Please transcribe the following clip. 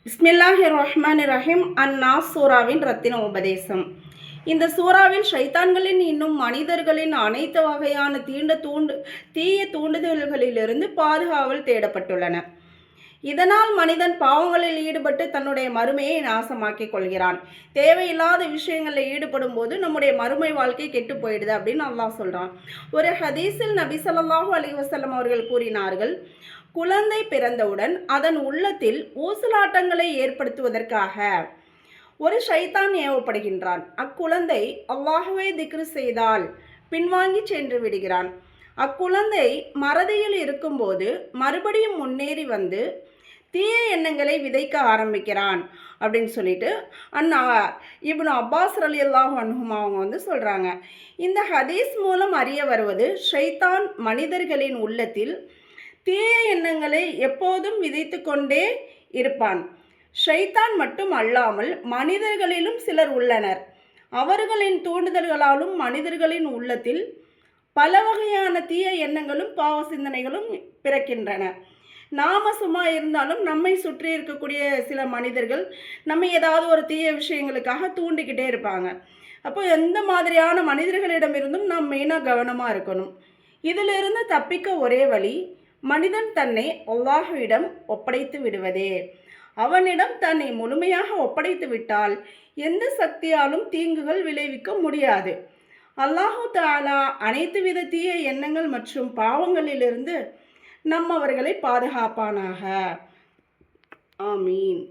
பிஸ்மில்லாஹிர் ரஹ்மானிர் ரஹீம். அன்னாஸ் சூராவின் ரத்தின உபதேசம். இந்த சூறாவில் ஷைத்தான்களின் இன்னும் மனிதர்களின் அனைத்து வகையான தீய தூண்டுதல்களிலிருந்து பாதுகாவல் தேடப்பட்டுள்ளன. இதனால் மனிதன் பாவங்களில் ஈடுபட்டு தன்னுடைய மறுமையை நாசமாக்கிக் கொள்கிறான். தேவையில்லாத விஷயங்களில் ஈடுபடும் போது நம்முடைய மறுமை வாழ்க்கை கெட்டு போயிடுது அப்படின்னு அல்லாஹ் சொல்றான். ஒரு ஹதீஸில் நபி ஸல்லல்லாஹு அலைஹி வஸல்லம் அவர்கள் கூறினார்கள், குழந்தை பிறந்தவுடன் அதன் உள்ளத்தில் ஊசலாட்டங்களை ஏற்படுத்துவதற்காக ஒரு ஷைத்தான் ஏவப்படுகின்றான். அக்குழந்தை அல்லாஹ்வை திக்ரு செய்தால் பின்வாங்கி சென்று விடுகிறான். அக்குழந்தை மறதியில் இருக்கும்போது மறுபடியும் முன்னேறி வந்து தீய எண்ணங்களை விதைக்க ஆரம்பிக்கிறான் அப்படின்னு சொல்லிட்டு அண்ணா இப்னு அப்பாஸ் ரலியல்லாஹு அன்ஹுமா அவங்க சொல்கிறாங்க. இந்த ஹதீஸ் மூலம் அறிய வருவது, ஷைத்தான் மனிதர்களின் உள்ளத்தில் தீய எண்ணங்களை எப்போதும் விதைத்து கொண்டே இருப்பான். ஷைத்தான் மட்டும் அல்லாமல் மனிதர்களிலும் சிலர் உள்ளனர். அவர்களின் தூண்டுதல்களாலும் மனிதர்களின் உள்ளத்தில் பல வகையான தீய எண்ணங்களும் பாவ சிந்தனைகளும் பிறக்கின்றன. நாம சும்மா இருந்தாலும் நம்மை சுற்றி இருக்கக்கூடிய சில மனிதர்கள் நம்ம ஏதாவது ஒரு தீய விஷயங்களுக்காக தூண்டிக்கிட்டே இருப்பாங்க. அப்போ எந்த மாதிரியான மனிதர்களிடமிருந்தும் நாம் மெயினாக கவனமாக இருக்கணும். இதிலிருந்து தப்பிக்க ஒரே வழி, மனிதன் தன்னை அல்லாஹ்விடம் ஒப்படைத்து விடுவதே. அவனிடம் தன்னை முழுமையாக ஒப்படைத்து விட்டால் எந்த சக்தியாலும் தீங்குகள் விளைவிக்க முடியாது. அல்லாஹு தஆலா அனைத்து வித தீய எண்ணங்கள் மற்றும் பாவங்களிலிருந்து நம்மவர்களை பாதுகாப்பானாக. ஆமீன்.